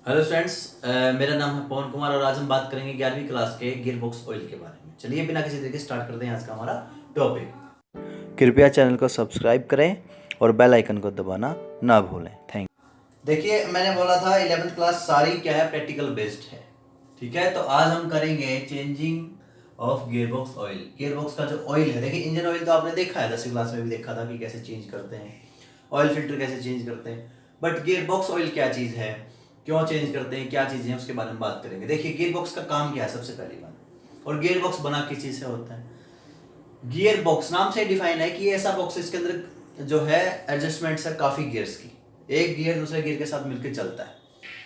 Hello students, मेरा नाम है पवन कुमार और आज हम बात करेंगे 11वीं क्लास के गियर बॉक्स ऑयल के बारे में। चलिए बिना किसी तरीके स्टार्ट करते हैं आज का हमारा टॉपिक। कृपया चैनल को सब्सक्राइब करें और बेल आइकन को दबाना ना भूलें। थैंक देखिए, मैंने बोला था 11th क्लास सारी क्या है, प्रैक्टिकल बेस्ड है। ठीक है, तो आज हम करेंगे changing of gear box oil. Gear box का जो ऑयल है, देखिए इंजन ऑयल तो आपने देखा है, 10वीं क्लास में भी देखा था कि कैसे चेंज करते हैं, ऑयल फिल्टर कैसे चेंज करते हैं। बट गियर बॉक्स ऑयल क्या चीज़ है, क्यों चेंज करते हैं, क्या चीज़ें हैं, उसके बारे में बात करेंगे। देखिए गियर बॉक्स का काम क्या है सबसे पहली बात, और गियर बॉक्स बना किस चीज़ से होता है। गियर बॉक्स नाम से डिफाइन है कि ये ऐसा बॉक्स है इसके अंदर जो है एडजस्टमेंट्स है काफ़ी गियर्स की, एक गियर दूसरे गियर के साथ मिलकर चलता है।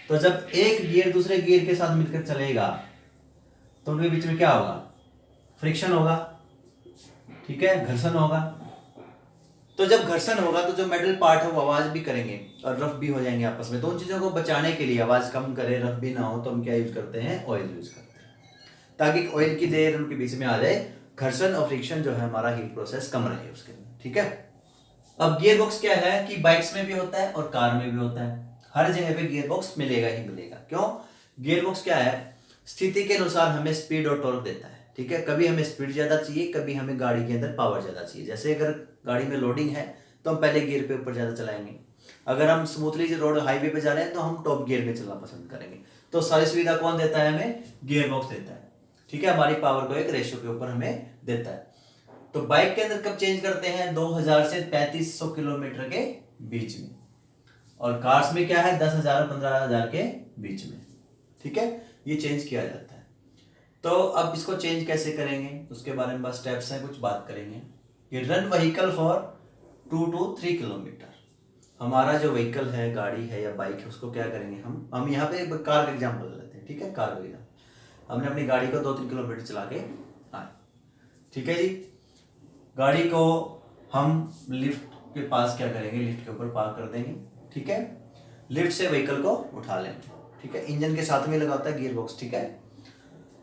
तो जब एक गियर दूसरे गियर के साथ मिलकर चलेगा तो उनके बीच में क्या होगा, फ्रिक्शन होगा, ठीक है, घर्षण होगा। तो जब घर्षण होगा तो जो मेटल पार्ट है वो आवाज भी करेंगे और रफ भी हो जाएंगे आपस में। दोनों चीजों को बचाने के लिए, आवाज कम करे रफ भी ना हो, तो हम क्या यूज करते हैं, ऑयल यूज करते हैं, ताकि ऑयल की देर उनके बीच में आ जाए, घर्षण और फ्रिक्शन जो है हमारा हीट प्रोसेस कम रहे उसके लिए। ठीक है, अब गियर बॉक्स क्या है कि बाइक्स में भी होता है और कार में भी होता है, हर जगह पे गियर बॉक्स मिलेगा ही मिलेगा। क्यों, गियर बॉक्स क्या है, स्थिति के अनुसार हमें स्पीड और टॉर्क देता है। ठीक है, कभी हमें स्पीड ज्यादा चाहिए, कभी हमें गाड़ी के अंदर पावर ज्यादा चाहिए। जैसे अगर गाड़ी में लोडिंग है तो हम पहले गियर पे ऊपर ज्यादा चलाएंगे, अगर हम स्मूथली रोड हाईवे पे जा रहे हैं तो हम टॉप गियर में चलना पसंद करेंगे। तो सारी सुविधा कौन देता है, हमें गियर बॉक्स देता है। ठीक है, हमारी पावर को एक रेशियो के ऊपर हमें देता है। तो बाइक के अंदर कब चेंज करते हैं, 2000 से 3500 किलोमीटर के बीच में, और कार्स में क्या है 10,000 और 15,000 के बीच में। ठीक है, ये चेंज किया जाता है। तो अब इसको चेंज कैसे करेंगे उसके बारे में बस स्टेप्स हैं, कुछ बात करेंगे। ये run vehicle for 2 to 3 kilometre. हमारा जो व्हीकल है, गाड़ी है या बाइक है, उसको क्या करेंगे, हम यहाँ पे कार का एग्जाम्पल लेते हैं। ठीक है, कार का एग्जाम्पल, हमने अपनी गाड़ी को 2-3 किलोमीटर चला के आए। ठीक है जी, गाड़ी को हम लिफ्ट के पास क्या करेंगे, लिफ्ट के ऊपर पार्क कर देंगे। ठीक है, लिफ्ट से व्हीकल को उठा लेंगे। ठीक है, इंजन के साथ में लगा होता है गियर बॉक्स। ठीक है,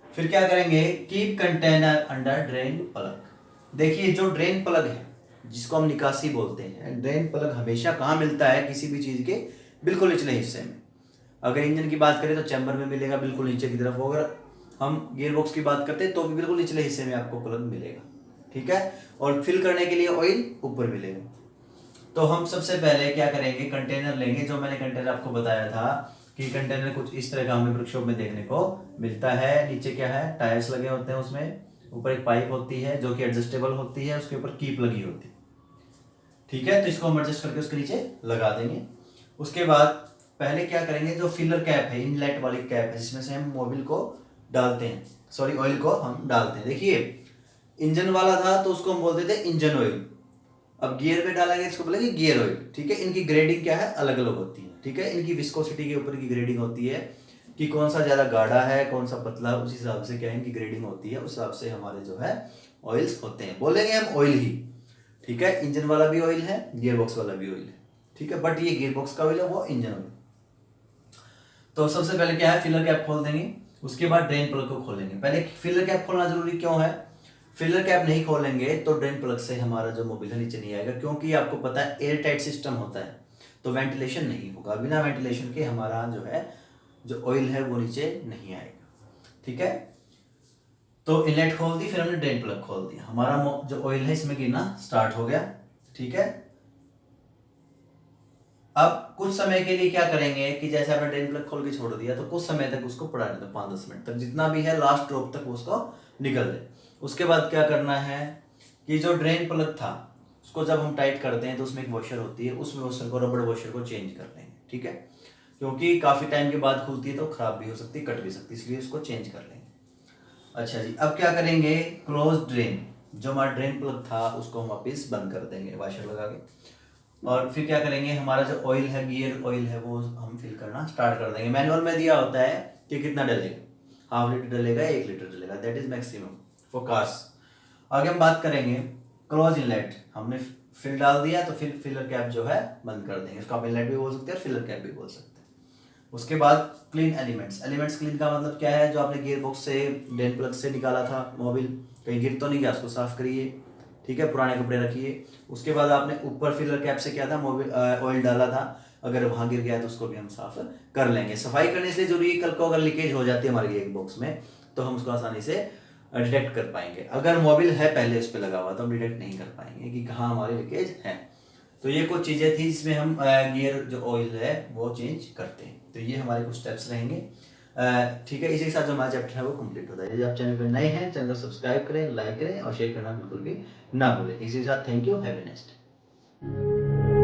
फिर क्या करेंगे, keep container under drain plug. देखिए जो ड्रेन प्लग है जिसको हम निकासी बोलते हैं, ड्रेन प्लग हमेशा कहाँ मिलता है, किसी भी चीज के बिल्कुल निचले हिस्से में। अगर इंजन की बात करें तो चैम्बर में मिलेगा बिल्कुल नीचे की तरफ, अगर हम गियर बॉक्स की बात करते हैं तो भी बिल्कुल निचले हिस्से में आपको प्लग मिलेगा। ठीक है, और फिल करने के लिए ऑयल ऊपर मिलेगा। तो हम सबसे पहले क्या करेंगे, कंटेनर लेंगे। जो मैंने कंटेनर आपको बताया था कि कंटेनर कुछ इस तरह का हमें वर्कशॉप में देखने को मिलता है। नीचे क्या है, टायर्स लगे होते हैं, उसमें ऊपर एक पाइप होती है जो कि एडजस्टेबल होती है, उसके ऊपर कीप लगी होती है। ठीक है, तो इसको हम एडजस्ट करके उसके नीचे लगा देंगे। उसके बाद पहले क्या करेंगे, जो फिलर कैप है, इनलेट वाली कैप है जिसमें से हम मोबिल को डालते हैं, सॉरी ऑयल को हम डालते हैं। देखिए इंजन वाला था तो उसको हम बोलते थे इंजन ऑयल, अब गियर में डालेंगे इसको बोलेंगे गियर ऑयल। ठीक है, इनकी ग्रेडिंग क्या है, अलग अलग होती है। ठीक है, इनकी विस्कोसिटी के ऊपर की ग्रेडिंग होती है कि कौन सा ज्यादा गाढ़ा है, कौन सा पतला, उस हिसाब से क्या है इनकी ग्रेडिंग होती है, उस हिसाब से हमारे जो है ऑयल्स होते हैं। बोलेंगे हम ऑयल ही। ठीक है, इंजन वाला भी ऑयल है, गियर बॉक्स वाला भी ऑयल है। ठीक है, बट ये गियर बॉक्स का ऑयल है, वो इंजन ऑयल। तो सबसे पहले क्या है, फिलर कैप खोल देंगे, उसके बाद ड्रेन प्लग को खोलेंगे। पहले फिलर कैप खोलना जरूरी क्यों है, फिलर कैप नहीं खोलेंगे तो ड्रेन प्लग से हमारा जो मोबिल है नीचे नहीं आएगा, क्योंकि आपको पता है एयर टाइट सिस्टम होता है तो वेंटिलेशन नहीं होगा, बिना वेंटिलेशन के हमारा जो है जो ऑयल है वो नीचे नहीं आएगा। ठीक है, तो इनलेट खोल दी, फिर हमने ड्रेन प्लग खोल दिया, हमारा जो ऑयल है इसमें गिरना स्टार्ट हो गया। ठीक है, अब कुछ समय के लिए क्या करेंगे कि जैसे आपने ड्रेन प्लग खोल के छोड़ दिया तो कुछ समय तक उसको पड़ाने दो, 5-10 मिनट तक, जितना भी है लास्ट ड्रॉप तक उसको निकल दे। उसके बाद क्या करना है कि जो ड्रेन प्लग था उसको जब हम टाइट करते हैं तो उसमें एक वॉशर होती है, उस वॉशर को, रबड़ वॉशर को चेंज कर लेंगे। ठीक है, क्योंकि काफी टाइम के बाद खुलती है तो खराब भी हो सकती है, कट भी सकती है, इसलिए उसको चेंज कर लेंगे। अच्छा जी, अब क्या करेंगे, क्लोज ड्रेन, जो हमारा ड्रेन प्लग था उसको हम वापिस बंद कर देंगे वॉशर लगा के। और फिर क्या करेंगे, हमारा जो ऑयल है, गियर ऑयल है, वो हम फिल करना स्टार्ट कर देंगे। मैनुअल में दिया होता है कि कितना डलेगा, 1/2 लीटर डलेगा, 1 लीटर डलेगा, that is maximum for cars. आगे हम बात करेंगे क्लोज इनलेट, हमने फिल डाल दिया तो फिर फिलर कैप जो है बंद कर देंगे, उसको आप इनलेट भी बोल सकते हैं और फिलर कैप भी बोल सकते हैं। उसके बाद क्लीन एलिमेंट्स, एलिमेंट्स क्लीन का मतलब क्या है, जो आपने गियर बॉक्स से, ड्रेन प्लग से निकाला था मोबिल, कहीं गिर तो नहीं गया, उसको साफ करिए। ठीक है, पुराने कपड़े रखिए। उसके बाद आपने ऊपर फिलर कैप से क्या था, मोबिल ऑयल डाला था, अगर वहाँ गिर गया है तो उसको भी हम साफ कर लेंगे। सफाई करने से जरूरी है, कल को अगर लीकेज हो जाती है हमारे गियर बॉक्स में तो हम उसको आसानी से डिटेक्ट कर पाएंगे। अगर मोबिल है पहले उस पर लगा हुआ तो हम डिटेक्ट नहीं कर पाएंगे कि कहाँ हमारे लीकेज है। तो ये कुछ चीज़ें थी जिसमें हम गियर जो ऑयल है वो चेंज करते हैं। तो ये हमारे कुछ स्टेप्स रहेंगे, ठीक है। इसी के साथ जो हमारा चैप्टर है वो कंप्लीट होता है। यदि आप चैनल पर नए हैं, चैनल को सब्सक्राइब करें, लाइक करें और शेयर करना बिल्कुल भी ना भूलें। इसी के साथ thank you, have a nice day.